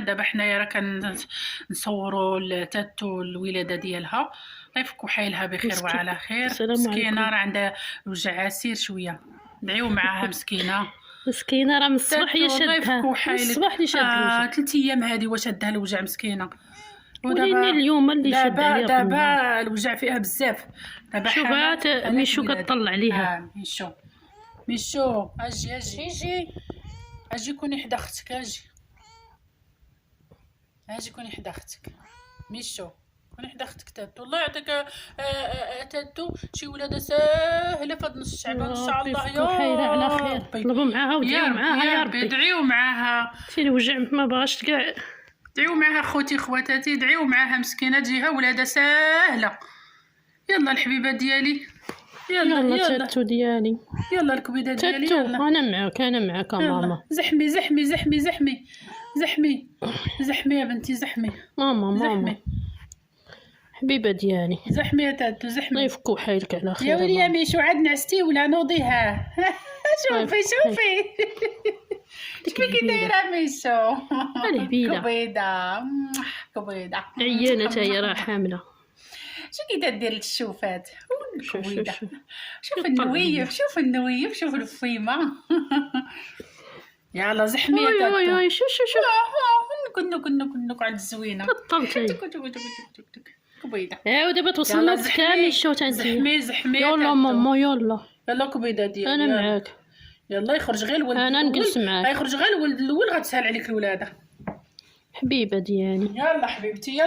دابا حنايا راه كنصوروا التاتو الولاده ديالها، الله يفكو حالها بخير وعلى خير. السلام مسكينه عليكم. راه عندها وجع عسير شويه، دعيو معاها مسكينه. مسكينه راه من الصباح هي تاتو الله يفكو شادها، من حالك. الصباح اللي شاد الوجع. 3 ايام هذه واش شادها الوجع مسكينه. وليني اليوم اللي شاد عليها في النهار. دابا الوجع فيها بزاف. دابا شوف حالات ميشو الولاد. كطلع عليها. ميشو اجي كوني حدا اختك. اجي كوني حدا اختك ميشو، كوني حدا اختك تاتو. الله يعطيك تاتو شي ولاده ساهله في هاد نص شعبان ان شاء الله. يا حيرة على خير، طلبوا معاها ودعيو معاها يا ربي. دعيو معاها. شي الوجع ما بغاش كاع. دعيو معاها خوتي خواتاتي، دعيو معاها مسكينه تجيها ولاده ساهله. يلا الحبيبه ديالي، يلا تاتو ديالي، يلا الكبيده ديالي. تاتو انا معاك ماما. زحمي يا بنتي، زحمي ماما حبيبه ديالي، زحمي يا تاتو، الله زحمي. يفكو حالك على خير يا ولي يا ميشو، عاد نعستي ولا نوضيها؟ شوفي شوفي كي دايره ميشو. الهبيله كبيده عيانه هي راه حامله. شو كي تدير الشوفات كبيده. شوف النويف، شوف الفيمه. يلا زحمي يا تاتو. وي شو كنك على الزوينه. بطلتي كبيده. ودابا توصلنا كامل شو تنتي. زحمي يلا ماما يلا كبيده ديالي. انا معاك. يلا يخرج غير الولد. انا نجلس معاك. يخرج غير الولد الاول غتسهل عليك الولاده. حبيبه ديالي. يلا حبيبتي.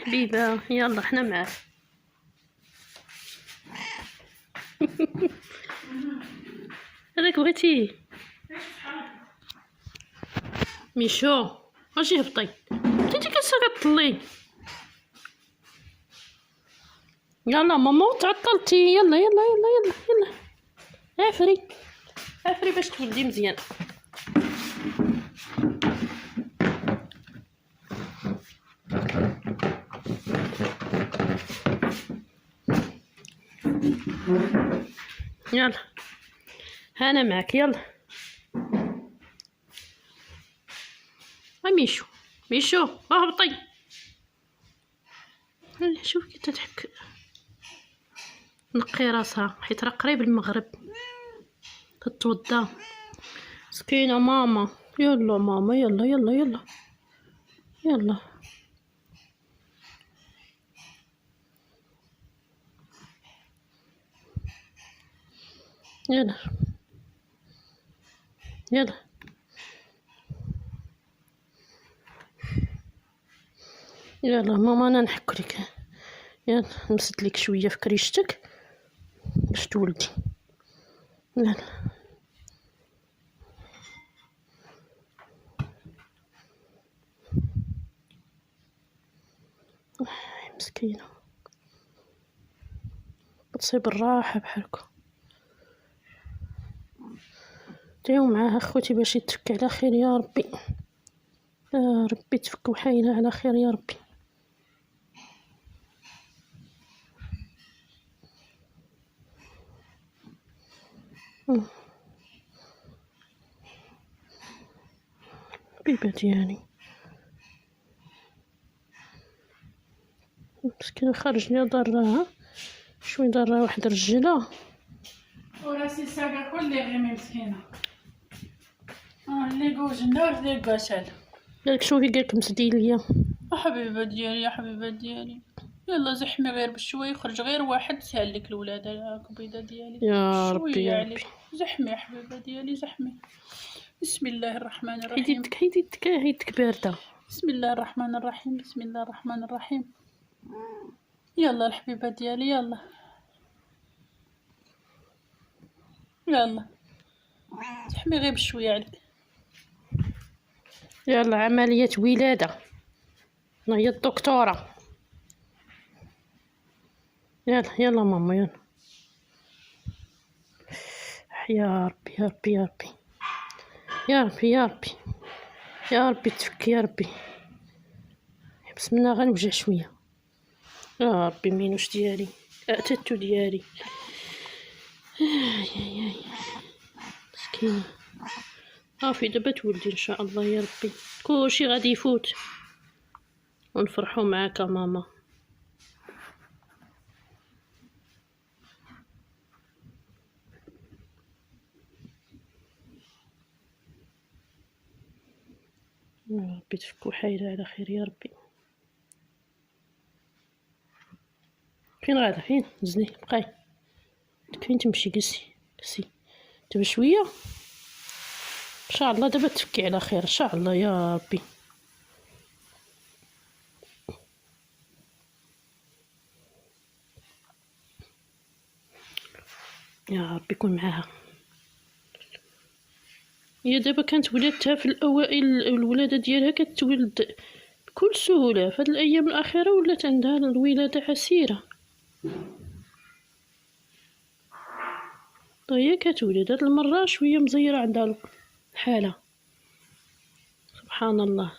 حبيبه يلا حنا معاك. هذاك بغيتي ميشو واش هبطي انتي كتطلي. يلا ماما تعطلتي. يلا عفري باش تولدي مزيان. يلا انا معك. يلا ميشو هبطي. شوف كي تضحك، نقي راسها حيت راه قريب المغرب تتوضا. مسكينه ماما. يلا ماما يلا يلا ماما انا نحك لك. يلا نمسد لك شويه في كريشتك باش تولدي. يلا مسكينه بتصيب الراحه بحالكم. دعيو معاها خوتي باش يتفك على خير يا ربي. يا ربي تفكوا حالها على خير يا ربي. حبيبه ديالي مسكينه خرج لي ضرها شوي، ضرها واحد الرجله وراسي ساقا كل غيمي مسكينه. اللي جوج النار اللي قاشل. قالك شوفي قالك مسدي ليا. حبيبه ديالي يلا زحمي غير بشوي، يخرج غير واحد سهل لك الولاده يا كبيده ديالي. يا ربي زحمي يا حبيبه ديالي زحمي. بسم الله الرحمن الرحيم. حيدتك بارده. بسم الله الرحمن الرحيم. يلا الحبيبه ديالي يلا زحمي غير بشويه عليك. يلا عمليه ولاده، انا هي الدكتوره. يلا ماما يا ربي تفك يا ربي. بسم الله غنوجع شويه يا ربي. مينوش ديالي تاتو ديالي. مسكينة. صافي دابا تولدي ان شاء الله يا ربي، كلشي غادي يفوت ونفرحوا معاك ماما. يا ربي تفكو حيلة على خير يا ربي. فين غادا؟ فين زني؟ بقاي فين تمشي؟ قسي دابا شويه ان شاء الله، دابا تفكي على خير ان شاء الله يا ربي. يا ربي يكون معاها. هي دابا كانت ولادتها في الاوائل، الولاده ديالها كتولد بكل سهوله، في هاد الايام الاخيره ولات عندها الولاده عسيره. هي كتولد هاد المره شويه مزيره عندها الحاله، سبحان الله.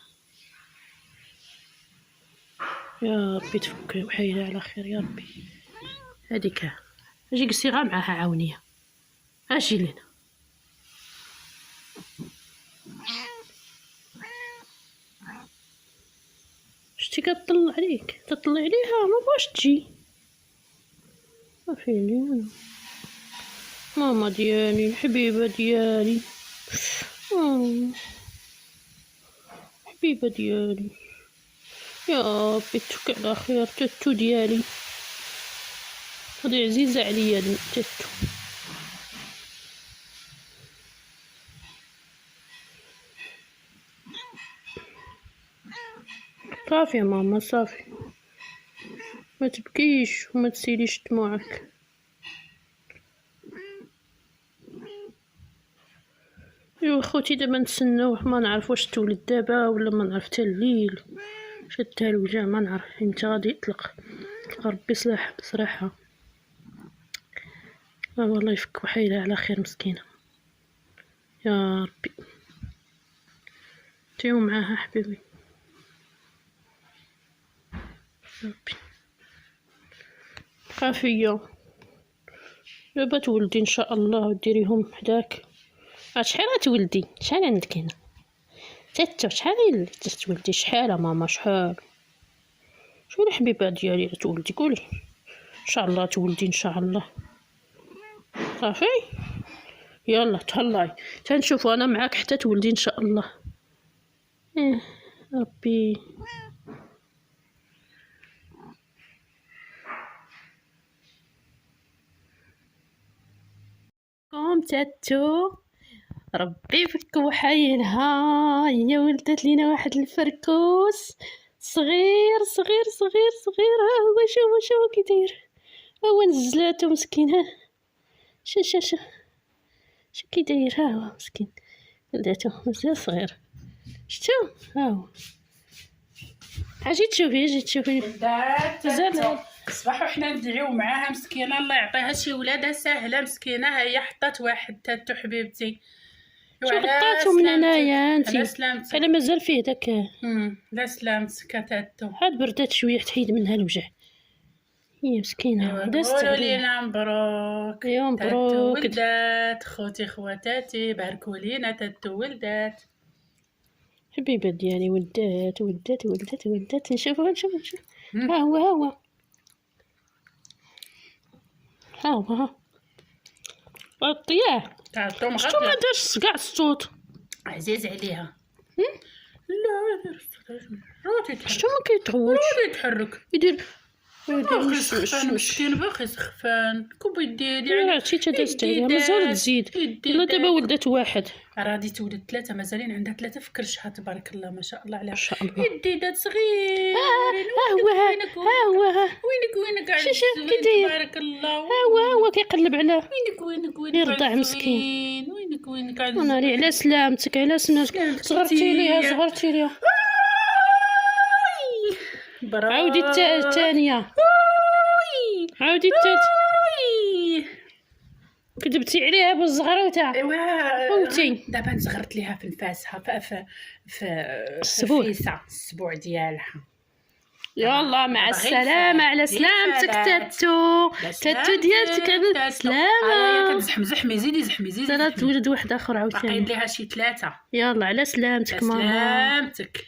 يا ربي تفك وحيلة على خير يا ربي. هاديك اجي قصي غا معاها عاونيه، اجي لينا. شتي كتطلع عليك، تطلع عليها ما بغاش تجي. صافي لي ماما ديالي الحبيبه ديالي، حبيبه ديالي يا ربي تفك على خير. تاتو ديالي هادي عزيزه عليا تاتو. صافي يا ماما صافي، ما تبكيش وما تسيليش دموعك. ايوا خوتي دابا نتسناو، ما نعرف واش تولد دابا ولا ما نعرف حتى الليل، شدها الوجع ما نعرف امتى غادي يطلق ربي صلاح بصراحه. والله يفك وحيلة على خير مسكينه يا ربي. تيو معاها حبيبي ربي. خافيه دابا تولدي ان شاء الله وديريهم حداك. شحال غتولدي؟ شحال عندك هنا تاتو؟ شحال تولدي؟ شحال ماما شحال؟ شحال الحبيبه ديالي تولدي؟ قولي ان شاء الله تولدي ان شاء الله. صافي يلا تهلاي تنشوفوا انا معاك حتى تولدي ان شاء الله. ربي قوم تاتو، ربي يفك وحيلها. هي ولدت لينا واحد الفركوس صغير صغير صغير صغير. ها هو شوفو كي داير، هو نزلاتو مسكين. ها شو كي داير، ها هو مسكين ولداتو مازال صغير. شتو ها هو. اجي تشوفي مازال صباح وحنا ندعيو معاها مسكينه، الله يعطيها شي ولاده ساهله مسكينه. هي حطات واحد تاتو حبيبتي. شو غطاتو من هنايا انتي؟ على سلامتك. انا مازال فيه داك. لا سلامتك تاتو. عاد بردات شويه تحيد منها الوجع. هي مسكينه دازت قولوا عليها. لينا مبروك. يا مبروك تاتو ولدات خوتي خواتاتي، باركوا لينا تاتو ولدات. حبيبه ديالي ولدات. نشوفوا ها هو طياه. تعطوم شتو ما دارش كاع الصوت، عزيز عليها. لا دار الصوت. شتو ما كيتغوش يتحرك يدير مسكين باقي سخفان. كوب يدير يعني عرفتي تدازت عليها مازال تزيد. الا دابا ولدت واحد، راه تولد 3 مازالين عندها 3 في كرشها تبارك الله ما شاء الله عليها. ما شاء الله. يديدات صغير. هو وينك كي داير؟ تبارك الله. هو كيقلب على وينك يرضع مسكين. وينك انا لي على سلامتك على سنانك. صغرتي ليها عاودي الثانيه، عاودي الثالثه. كذبتي عليها بالزغروته. ايوا دابا صغرت ليها في نفاسها في السبوع السبوع ديالها. يلا مع باغي السلامة، على الفات. سلامتك الفات. تاتو. لا تاتو ديالتك سلامتك. انا هيا سلامة. كتزحم زحمي، زيدي زحمي زيدي ترى زحمي. تولد واحد اخر باقي عاوتاني. ليها شي 3. يلا على سلامتك ماما. سلامتك.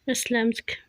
على سلامتك.